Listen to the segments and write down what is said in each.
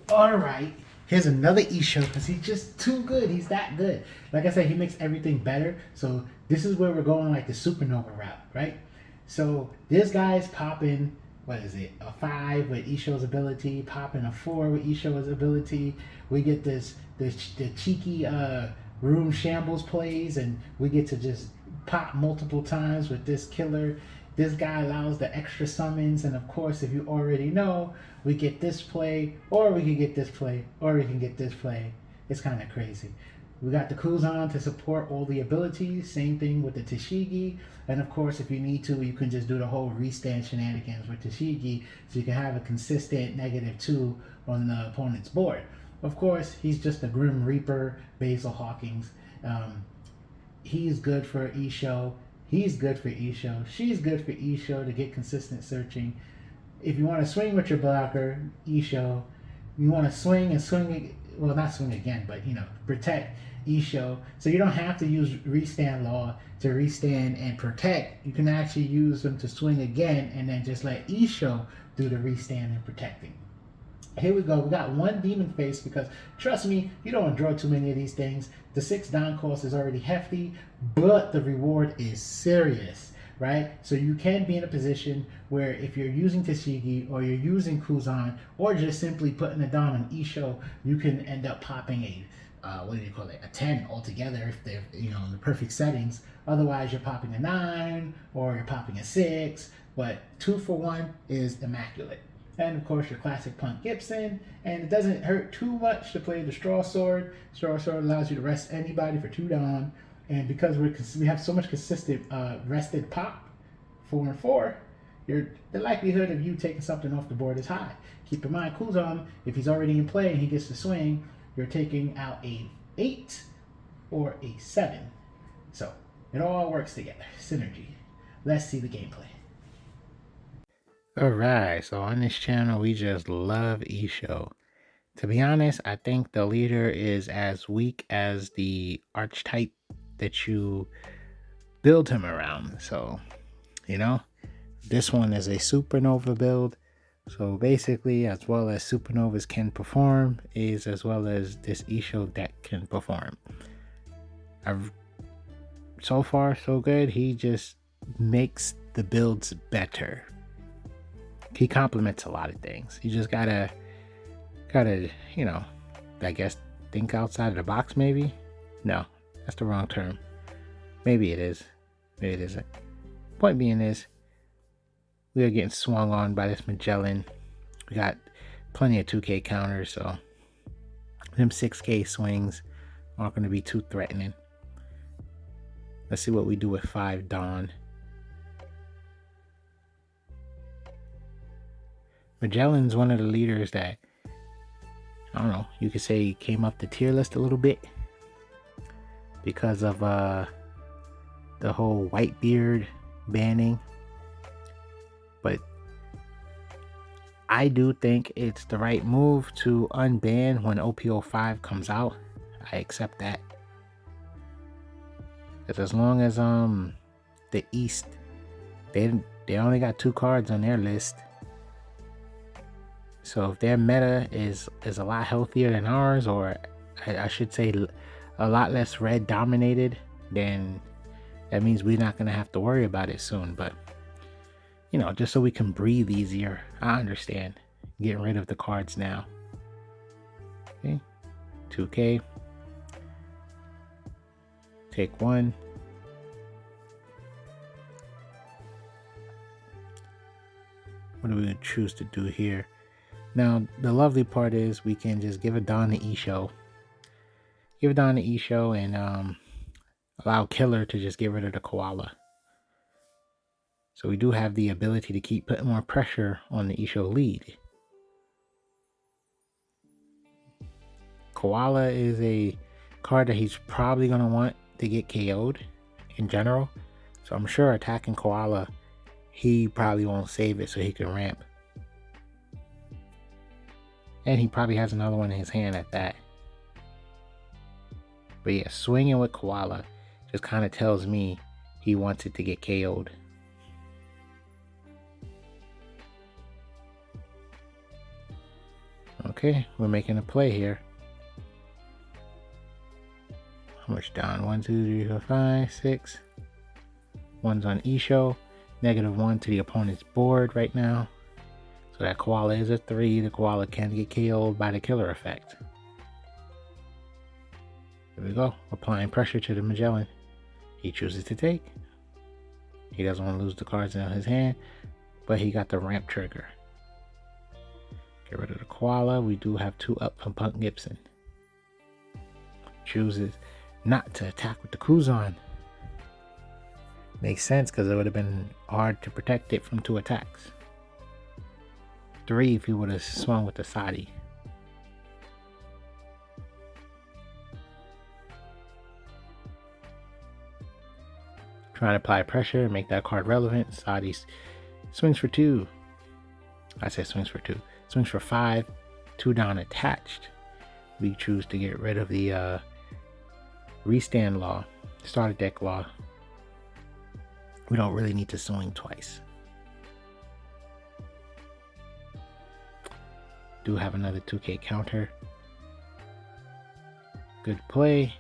All right. Here's another Issho because he's just too good. He's that good. Like I said, he makes everything better. So this is where we're going like the supernova route, right? So this guy's popping, what is it, a 5 with Isho's ability, popping a 4 with Isho's ability. We get the cheeky room shambles plays, and we get to just pop multiple times with this killer. This guy allows the extra summons, and of course, if you already know, we get this play, or we can get this play, or we can get this play. It's kind of crazy. We got the Kuzan to support all the abilities. Same thing with the Tashigi. And of course, if you need to, you can just do the whole restand shenanigans with Tashigi so you can have a consistent -2 on the opponent's board. Of course, he's just a Grim Reaper, Basil Hawkins. Um, he's good for Issho. He's good for Issho. She's good for Issho to get consistent searching. If you want to swing with your blocker, Issho, you want to swing and swing, well, not swing again, but protect Issho. So you don't have to use restand law to restand and protect. You can actually use them to swing again and then just let Issho do the restand and protecting. Here we go. We got one demon face because trust me, you don't want to draw too many of these things. The 6 down cost is already hefty, but the reward is serious, right? So you can be in a position where if you're using Tashigi or you're using Kuzan or just simply putting it down on Issho, you can end up popping what do you call it, a 10 altogether if they're in the perfect settings. Otherwise, you're popping a 9 or you're popping a 6, but 2 for 1 is immaculate. And of course, your classic Punk Gibson. And it doesn't hurt too much to play the Straw Sword. Straw Sword allows you to rest anybody for 2 down. And because we have so much consistent rested pop, 4 and 4, the likelihood of you taking something off the board is high. Keep in mind, Kuzan, if he's already in play and he gets to swing, you're taking out a 8 or a 7. So it all works together. Synergy. Let's see the gameplay. Alright, so on this channel, we just love Issho. To be honest, I think the leader is as weak as the archetype that you build him around. So, this one is a supernova build. So basically, as well as supernovas can perform, is as well as this Issho deck can perform. So far, so good. He just makes the builds better. He complements a lot of things. You just gotta, I guess, think outside of the box, maybe? No, that's the wrong term. Maybe it is. Maybe it isn't. Point being is, we are getting swung on by this Magellan. We got plenty of 2K counters, so them 6K swings aren't going to be too threatening. Let's see what we do with 5 Dawn. Magellan's one of the leaders that, I don't know, you could say came up the tier list a little bit because of the whole Whitebeard banning. But I do think it's the right move to unban when op05 comes out. I accept that. Because as long as the East, they only got 2 cards on their list. So if their meta is a lot healthier than ours, or I should say a lot less red dominated, then that means we're not going to have to worry about it soon. But, just so we can breathe easier, I understand getting rid of the cards now. Okay, 2K. Take 1. What are we going to choose to do here? Now, the lovely part is we can just give it down to Issho. Give it down to Issho and allow Killer to just get rid of the Koala. So we do have the ability to keep putting more pressure on the Issho lead. Koala is a card that he's probably going to want to get KO'd in general. So I'm sure attacking Koala, he probably won't save it so he can ramp. And he probably has another one in his hand at that. But yeah, swinging with Koala just kind of tells me he wants it to get KO'd. Okay, we're making a play here. How much down? 1, 2, 3, 4, 5, 6. One's on Issho. -1 to the opponent's board right now. So that koala is a 3. The koala can get killed by the killer effect. There we go. Applying pressure to the Magellan. He chooses to take. He doesn't want to lose the cards in his hand, but he got the ramp trigger. Get rid of the koala. We do have 2 up from Punk Gibson. Chooses not to attack with the Kuzan. Makes sense because it would have been hard to protect it from 2 attacks. 3 if he would have swung with the Sadi. Trying to apply pressure and make that card relevant. Sadi swings for 2. I said swings for 2. Swings for 5. 2 down attached. We choose to get rid of the restand law, starter deck law. We don't really need to swing twice. Do have another 2K counter. Good play.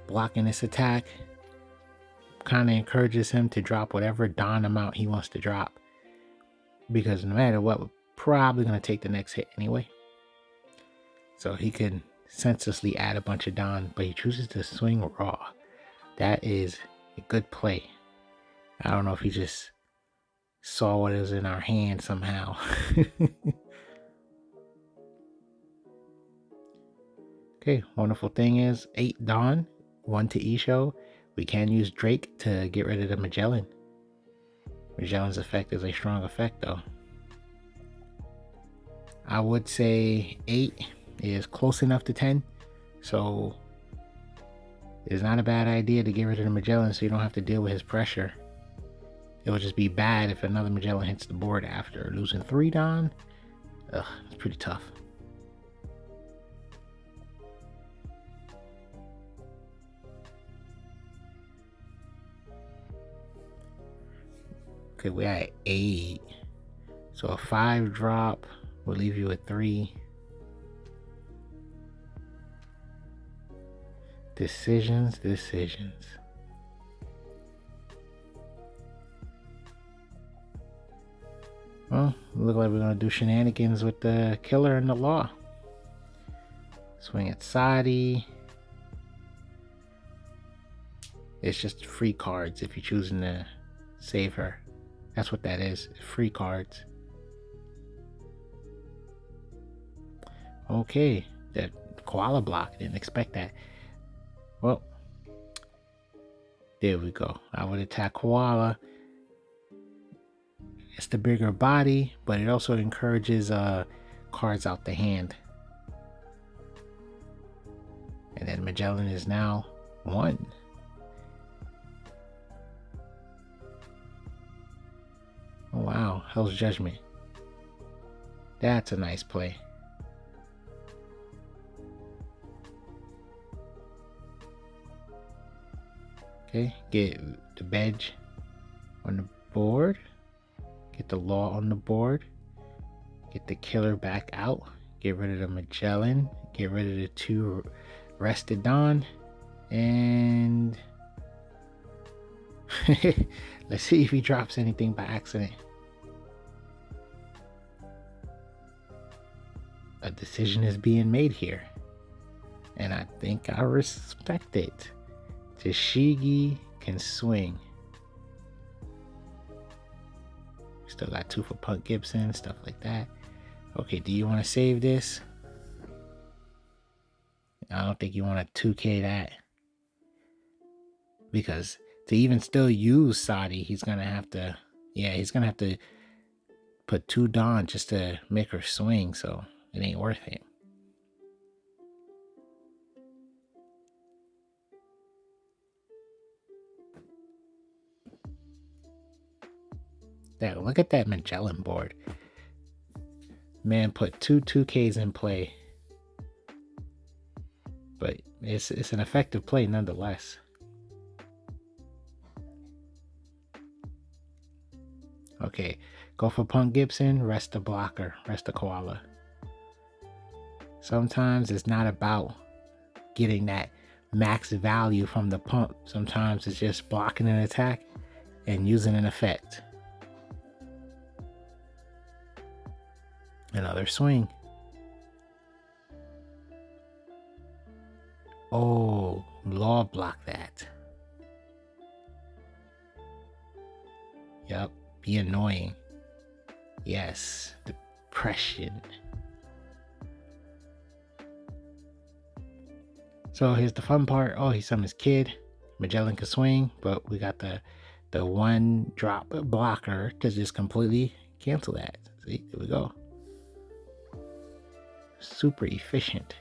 Blocking this attack kind of encourages him to drop whatever Don amount he wants to drop, because no matter what, we're probably going to take the next hit anyway. So he can senselessly add a bunch of Don, but he chooses to swing raw. That is a good play. I don't know if he just saw what was in our hand somehow. Okay, wonderful thing is 8 Don, 1 to Issho. We can use Drake to get rid of the Magellan. Magellan's effect is a strong effect though. I would say 8 is close enough to 10. So it's not a bad idea to get rid of the Magellan so you don't have to deal with his pressure. It would just be bad if another Magellan hits the board after. Losing 3 Don, it's pretty tough. Okay, we're at 8. So a 5 drop will leave you at 3. Decisions. Well, look like we're gonna do shenanigans with the killer and the law. Swing at Sadi. It's just free cards if you're choosing to save her. That's what that is. Free cards. Okay, that koala block. Didn't expect that. Well, there we go. I would attack koala. It's the bigger body, but it also encourages cards out the hand. And then Magellan is now 1. Oh wow, Hell's Judgment. That's a nice play. Okay, get the Bedge on the board. Get the law on the board. Get the killer back out. Get rid of the Magellan. Get rid of the 2 rested Don. And let's see if he drops anything by accident. A decision is being made here, and I think I respect it. Tashigi can swing. Still got 2 for Punk Gibson, stuff like that. Okay, do you want to save this? I don't think you want to 2K that, because to even still use Sadi, he's gonna have to, he's gonna have to put 2 Don just to make her swing, so it ain't worth it. There, look at that Magellan board. Man put 2 2Ks in play, but it's an effective play nonetheless. Okay, go for Punk Gibson, rest the blocker, rest the koala. Sometimes it's not about getting that max value from the pump. Sometimes it's just blocking an attack and using an effect. Another swing. Oh, law block that. Yep, be annoying. Yes, depression. So here's the fun part. Oh, he summoned his kid. Magellan can swing, but we got the one drop blocker to just completely cancel that. See, there we go. Super efficient.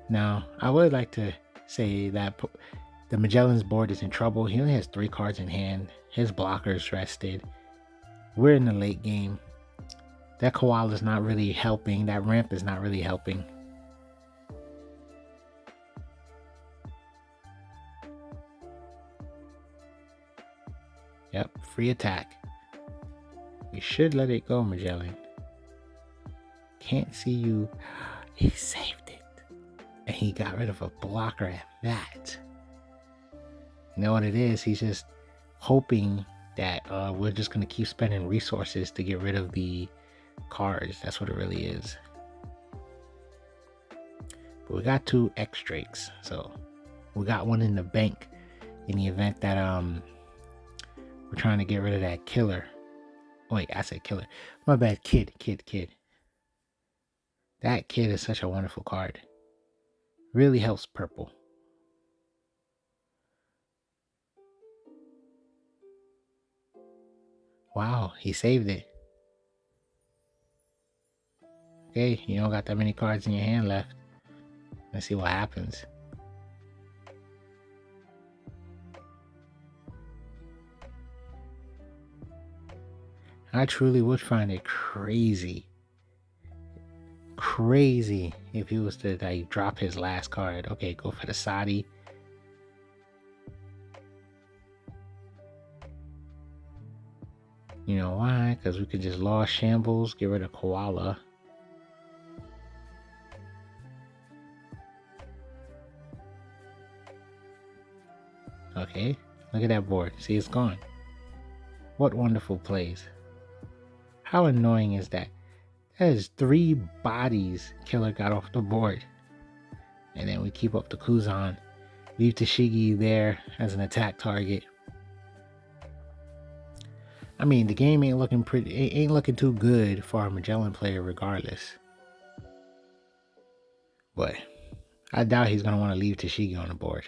Now, I would like to say that the Magellan's board is in trouble. He only has 3 cards in hand. His blocker's rested. We're in the late game. That koala is not really helping. That ramp is not really helping. Yep, free attack. You should let it go, Magellan. Can't see you. He saved it. And he got rid of a blocker at that. You know what it is? He's just hoping that we're just going to keep spending resources to get rid of the cards. That's what it really is. But we got 2 X-Drakes. So we got one in the bank in the event that we're trying to get rid of that killer. Wait, I said killer. My bad. Kid. That kid is such a wonderful card. Really helps purple. Wow, he saved it. Okay, you don't got that many cards in your hand left. Let's see what happens. I truly would find it crazy if he was to like drop his last card. Okay, go for the Sadi. You know why? Because we could just law shambles, get rid of koala. Okay, look at that board. See, it's gone. What wonderful plays. How annoying is that? That is 3 bodies killer got off the board. And then we keep up the Kuzan. Leave Tashigi there as an attack target. I mean, the game ain't looking too good for our Magellan player regardless. But I doubt he's gonna want to leave Tashigi on the board.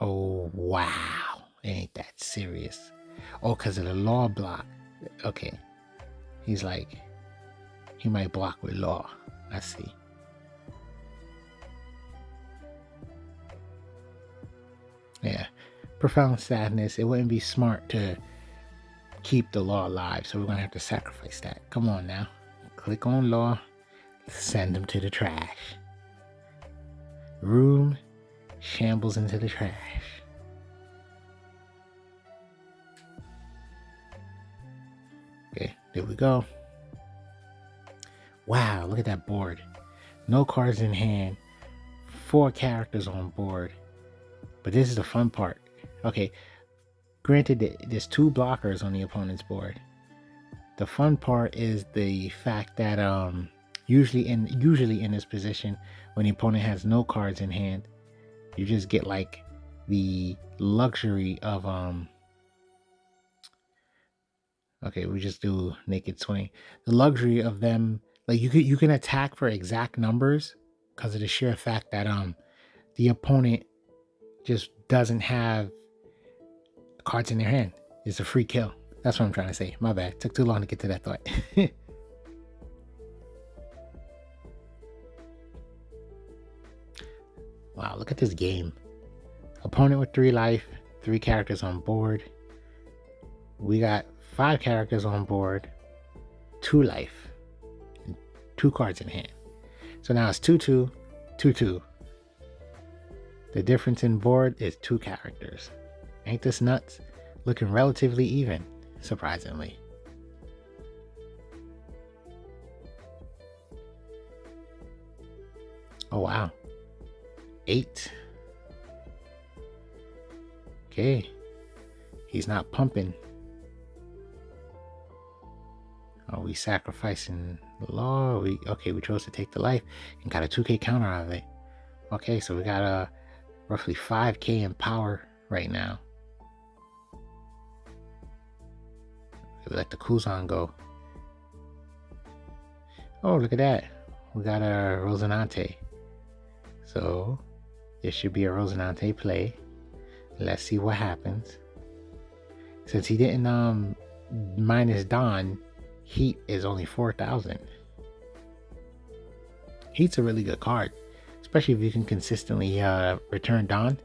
Oh, wow. It ain't that serious. Oh, because of the law block. Okay. He's like, he might block with law. I see. Yeah. Profound sadness. It wouldn't be smart to keep the law alive, so we're going to have to sacrifice that. Come on now. Click on law. Send him to the trash. Room shambles into the trash. Okay, there we go. Wow, look at that board. No cards in hand. 4 characters on board. But this is the fun part. Okay, granted, there's 2 blockers on the opponent's board. The fun part is the fact that usually in this position, when the opponent has no cards in hand, you just get like the luxury of okay, we just do naked swing. The luxury of them, like you can attack for exact numbers because of the sheer fact that the opponent just doesn't have cards in their hand. It's a free kill. That's what I'm trying to say. My bad. Took too long to get to that thought. Wow, look at this game. Opponent with 3 life, 3 characters on board. We got 5 characters on board, 2 life, and 2 cards in hand. So now it's 2-2, 2-2. The difference in board is 2 characters. Ain't this nuts? looking relatively even, surprisingly. Oh wow. 8. Okay. He's not pumping. Are we sacrificing the law? We chose to take the life and got a 2k counter out of it. Okay, so we got roughly 5k in power right now. Let the Kuzan go. Oh, look at that. We got a Rosinante. So this should be a Rosinante play. Let's see what happens. Since he didn't minus Don, Heat is only 4,000. Heat's a really good card, especially if you can consistently return Don.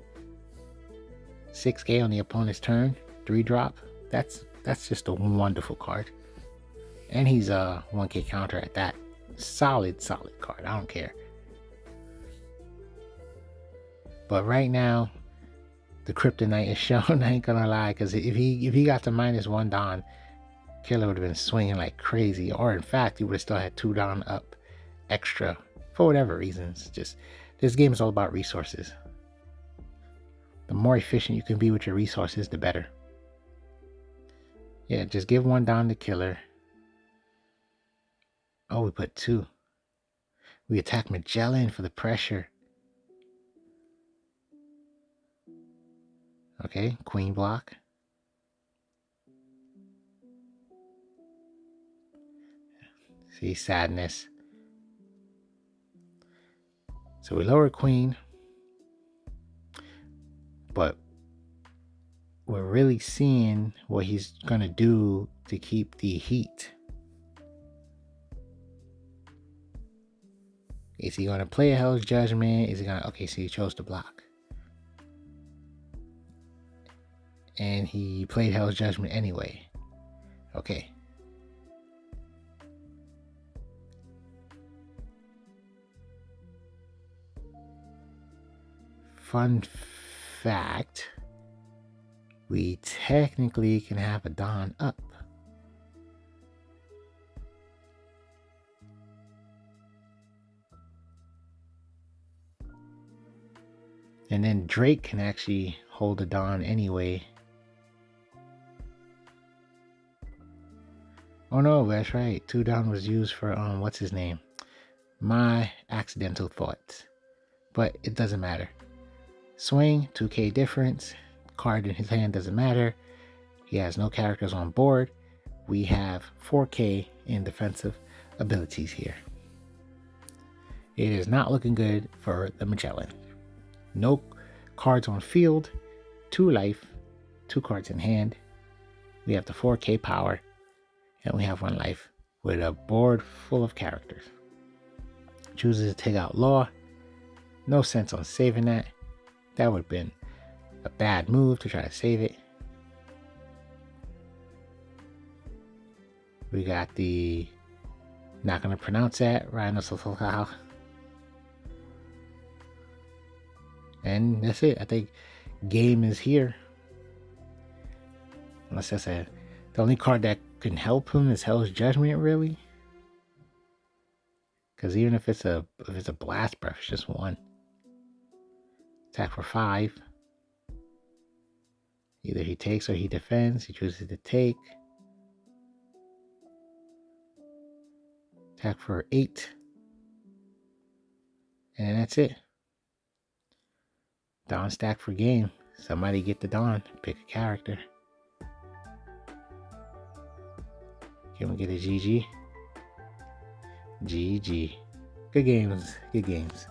6k on the opponent's turn, 3-drop. That's just a wonderful card. And he's a 1k counter at that. Solid card. I don't care. But right now, the kryptonite is shown. I ain't gonna lie, because if he got to -1 Don, Killer would have been swinging like crazy. Or in fact, he would have still had 2 Don up extra for whatever reasons. Just this game is all about resources. The more efficient you can be with your resources, the better. Yeah, just give 1 Don to Killer. Oh, we put 2. We attack Magellan for the pressure. Okay, Queen block. See, sadness. So we lower Queen. But we're really seeing what he's going to do to keep the Heat. Is he going to play a Hell's Judgment? Is he going to... Okay, so he chose to block. And he played Hell's Judgment anyway. Okay. Fun fact. We technically can have a Don up. And then Drake can actually hold a Don anyway. Oh no, that's right. 2 Don was used for what's his name? My accidental thoughts. But it doesn't matter. Swing, 2k difference. Card in his hand doesn't matter. He has no characters on board. We have 4k in defensive abilities here. It is not looking good for the Magellan. No cards on field, 2 life, 2 cards in hand. We have the 4k power, and we have 1 life with a board full of characters. Chooses to take out Law. No sense on saving that. That would have been a bad move to try to save it. We got the... Not going to pronounce that. Rhinoceros. And that's it. I think game is here. Unless I said the only card that can help him is Hell's Judgment, really. Because even if it's a blast breath, it's just 1. Attack for 5. Either he takes or he defends. He chooses to take. Attack for 8. And that's it. Don stack for game. Somebody get the Don. Pick a character. Can we get a GG? GG. Good games. Good games.